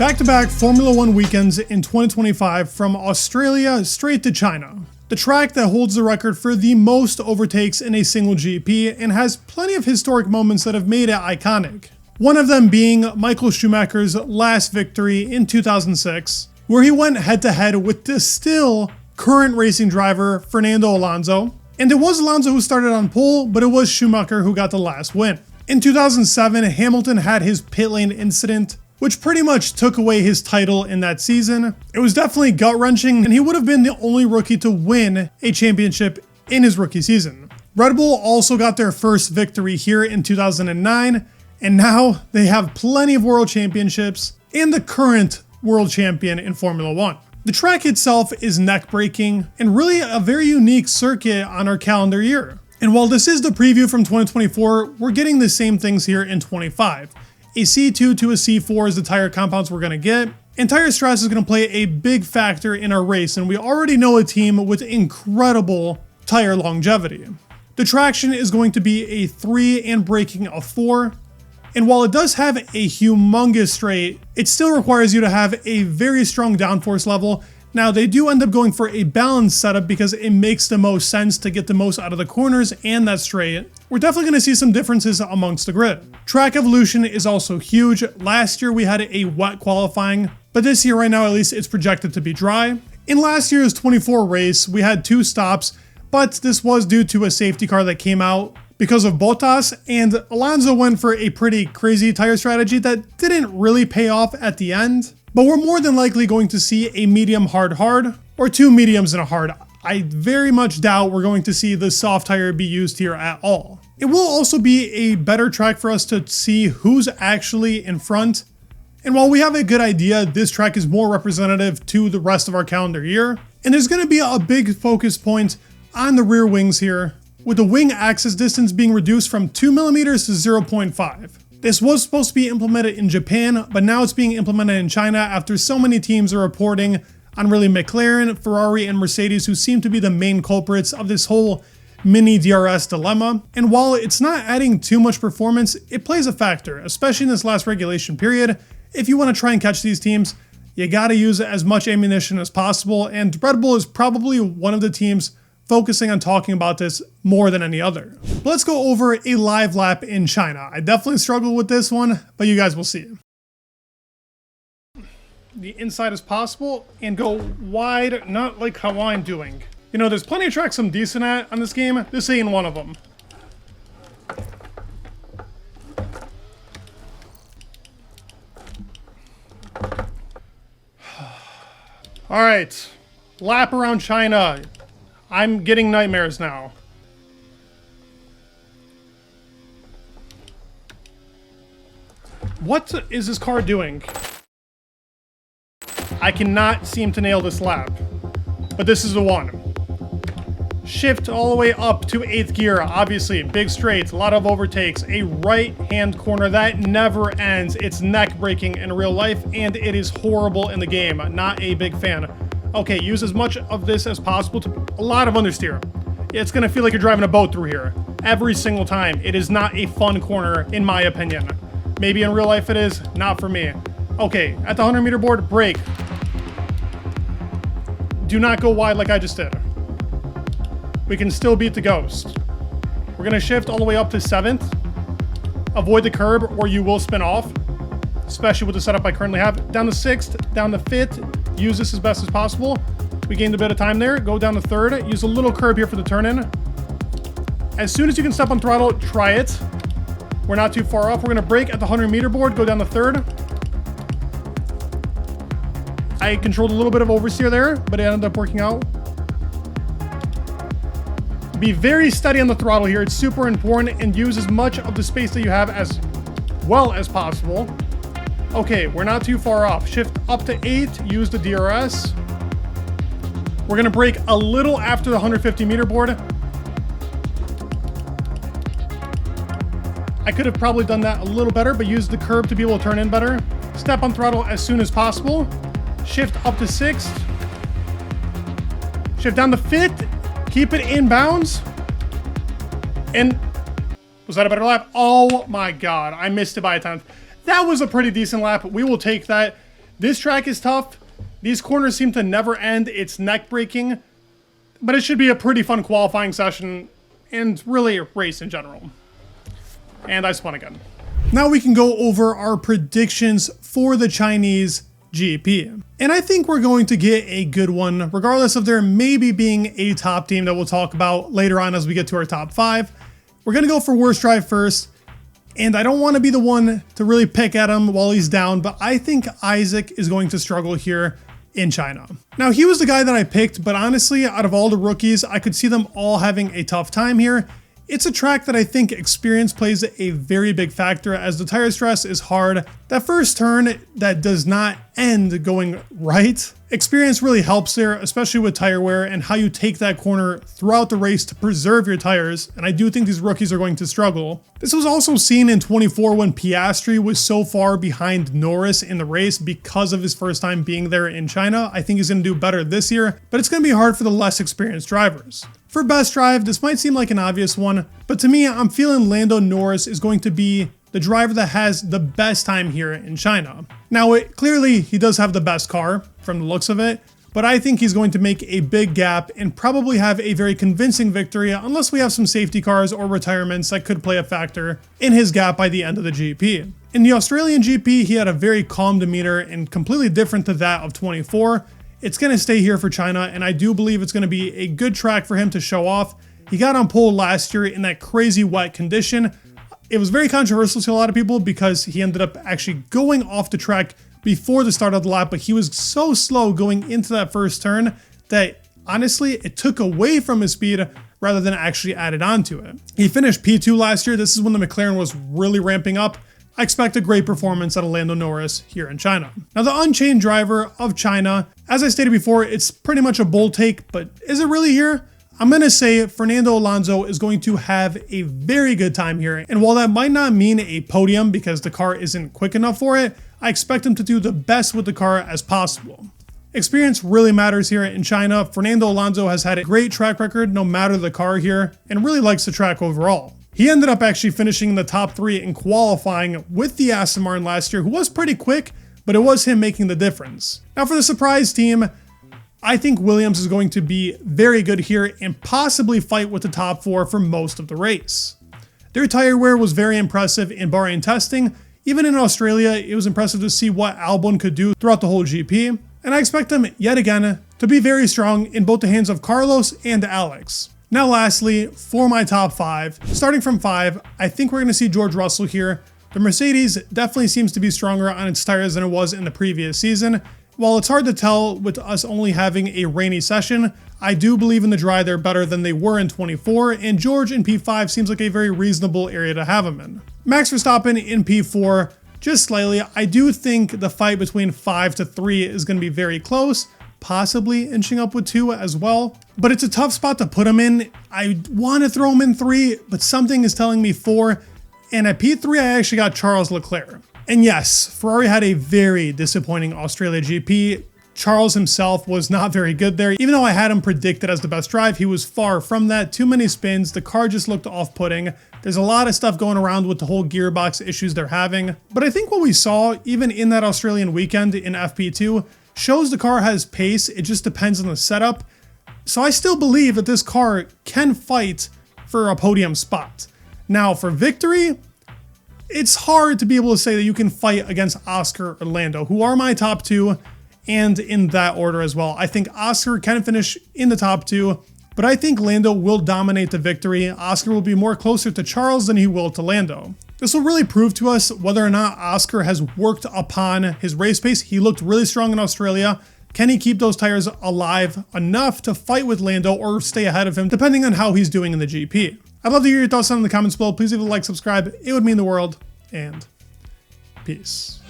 Back-to-back Formula One weekends in 2025 from Australia straight to China. The track that holds the record for the most overtakes in a single GP and has plenty of historic moments that have made it iconic. One of them being Michael Schumacher's last victory in 2006, where he went head-to-head with the still current racing driver Fernando Alonso. And it was Alonso who started on pole, but it was Schumacher who got the last win. In 2007, Hamilton had his pit lane incident, which pretty much took away his title in that season. It was definitely gut-wrenching, and he would have been the only rookie to win a championship in his rookie season. Red Bull also got their first victory here in 2009, and now they have plenty of world championships and the current world champion in Formula One. The track itself is neck-breaking and really a very unique circuit on our calendar year. And while this is the preview from 2024, we're getting the same things here in 25. A C2 to a C4 is the tire compounds we're going to get, and tire stress is going to play a big factor in our race, and we already know a team with incredible tire longevity. The traction is going to be a 3 and braking a 4, and while it does have a humongous straight, it still requires you to have a very strong downforce level. Now, they do end up going for a balanced setup because it makes the most sense to get the most out of the corners and that straight. We're definitely going to see some differences amongst the grid. Track evolution is also huge. Last year we had a wet qualifying, but this year right now at least it's projected to be dry. In last year's 24 race, we had 2 stops, but this was due to a safety car that came out because of Bottas, and Alonso went for a pretty crazy tire strategy that didn't really pay off at the end. But we're more than likely going to see a medium hard, or 2 mediums and a hard. I very much doubt we're going to see the soft tire be used here at all. It will also be a better track for us to see who's actually in front. And while we have a good idea, this track is more representative to the rest of our calendar year. And there's going to be a big focus point on the rear wings here, with the wing axis distance being reduced from 2 millimeters to 0.5. This was supposed to be implemented in Japan, but now it's being implemented in China after so many teams are reporting on really McLaren, Ferrari, and Mercedes, who seem to be the main culprits of this whole mini DRS dilemma. And while it's not adding too much performance, it plays a factor, especially in this last regulation period. If you want to try and catch these teams, you gotta use as much ammunition as possible, and Red Bull is probably one of the teams focusing on talking about this more than any other. But let's go over a live lap in China. I definitely struggle with this one, but you guys will see. The inside as possible and go wide, not like how I'm doing. You know, there's plenty of tracks I'm decent at on this game. This ain't one of them. All right, lap around China. I'm getting nightmares now. What is this car doing? I cannot seem to nail this lap, but this is the one. Shift all the way up to 8th gear, obviously, big straights, a lot of overtakes, a right-hand corner that never ends. It's neck-breaking in real life, and it is horrible in the game. Not a big fan. Okay, use as much of this as possible to a lot of understeer. It's gonna feel like you're driving a boat through here every single time. It is not a fun corner, in my opinion. Maybe in real life it is, not for me. Okay, at the 100-meter board, brake. Do not go wide like I just did. We can still beat the ghost. We're gonna shift all the way up to 7th. Avoid the curb or you will spin off, especially with the setup I currently have. Down to 6th, down to 5th. Use this as best as possible. We gained a bit of time there. Go down to 3rd. Use a little curb here for the turn in. As soon as you can step on throttle, try it. We're not too far off. We're going to brake at the 100-meter board. Go down to 3rd. I controlled a little bit of oversteer there, but it ended up working out. Be very steady on the throttle here. It's super important, and use as much of the space that you have as well as possible. Okay, we're not too far off. Shift up to 8, use the DRS. We're gonna brake a little after the 150-meter board. I could have probably done that a little better, but use the curb to be able to turn in better. Step on throttle as soon as possible. Shift up to 6th. Shift down to 5th. Keep it in bounds. And was that a better lap? Oh my God, I missed it by a 10th. That was a pretty decent lap. We will take that. This track is tough. These corners seem to never end. It's neck breaking, but it should be a pretty fun qualifying session and really a race in general. And I spun again. Now we can go over our predictions for the Chinese GP. And I think we're going to get a good one, regardless of there maybe being a top team that we'll talk about later on as we get to our top 5. We're going to go for worst drive first. And I don't want to be the one to really pick at him while he's down, but I think Isaac is going to struggle here in China. Now, he was the guy that I picked, but honestly, out of all the rookies, I could see them all having a tough time here. It's a track that I think experience plays a very big factor, as the tire stress is hard. That first turn that does not end going right, experience really helps there, especially with tire wear and how you take that corner throughout the race to preserve your tires, and I do think these rookies are going to struggle. This was also seen in 24 when Piastri was so far behind Norris in the race because of his first time being there in China. I think he's going to do better this year, but it's going to be hard for the less experienced drivers. For best drive, this might seem like an obvious one, but to me, I'm feeling Lando Norris is going to be the driver that has the best time here in China. Now, clearly, he does have the best car from the looks of it, but I think he's going to make a big gap and probably have a very convincing victory unless we have some safety cars or retirements that could play a factor in his gap by the end of the GP. In the Australian GP, he had a very calm demeanor and completely different to that of 24. It's going to stay here for China, and I do believe it's going to be a good track for him to show off. He got on pole last year in that crazy wet condition. It was very controversial to a lot of people because he ended up actually going off the track before the start of the lap, but he was so slow going into that first turn that honestly, it took away from his speed rather than actually added on to it. He finished P2 last year. This is when the McLaren was really ramping up. I expect a great performance out of Lando Norris here in China. Now, the Unchained driver of China, as I stated before, it's pretty much a bold take, but is it really here? I'm going to say Fernando Alonso is going to have a very good time here, and while that might not mean a podium because the car isn't quick enough for it, I expect him to do the best with the car as possible. Experience really matters here in China. Fernando Alonso has had a great track record no matter the car here, and really likes the track overall. He ended up actually finishing in the top 3 in qualifying with the Aston Martin last year, who was pretty quick, but it was him making the difference. Now for the surprise team, I think Williams is going to be very good here and possibly fight with the top 4 for most of the race. Their tire wear was very impressive in Bahrain testing. Even in Australia, it was impressive to see what Albon could do throughout the whole GP. And I expect them yet again to be very strong in both the hands of Carlos and Alex. Now lastly, for my top 5, starting from 5, I think we're going to see George Russell here. The Mercedes definitely seems to be stronger on its tires than it was in the previous season. While it's hard to tell with us only having a rainy session, I do believe in the dry they're better than they were in 24, and George in P5 seems like a very reasonable area to have him in. Max Verstappen in P4, just slightly. I do think the fight between 5 to 3 is going to be very close, possibly inching up with 2 as well. But it's a tough spot to put him in. I want to throw him in 3, but something is telling me 4. And at P3, I actually got Charles Leclerc. And yes, Ferrari had a very disappointing Australia GP. Charles himself was not very good there. Even though I had him predicted as the best drive, he was far from that. Too many spins. The car just looked off-putting. There's a lot of stuff going around with the whole gearbox issues they're having. But I think what we saw, even in that Australian weekend in FP2, shows the car has pace. It just depends on the setup. So I still believe that this car can fight for a podium spot. Now, for victory, it's hard to be able to say that you can fight against Oscar or Lando, who are my top 2, and in that order as well. I think Oscar can finish in the top 2, but I think Lando will dominate the victory. Oscar will be more closer to Charles than he will to Lando. This will really prove to us whether or not Oscar has worked upon his race pace. He looked really strong in Australia. Can he keep those tires alive enough to fight with Lando or stay ahead of him, depending on how he's doing in the GP? I'd love to hear your thoughts down in the comments below. Please leave a like, subscribe. It would mean the world, and peace.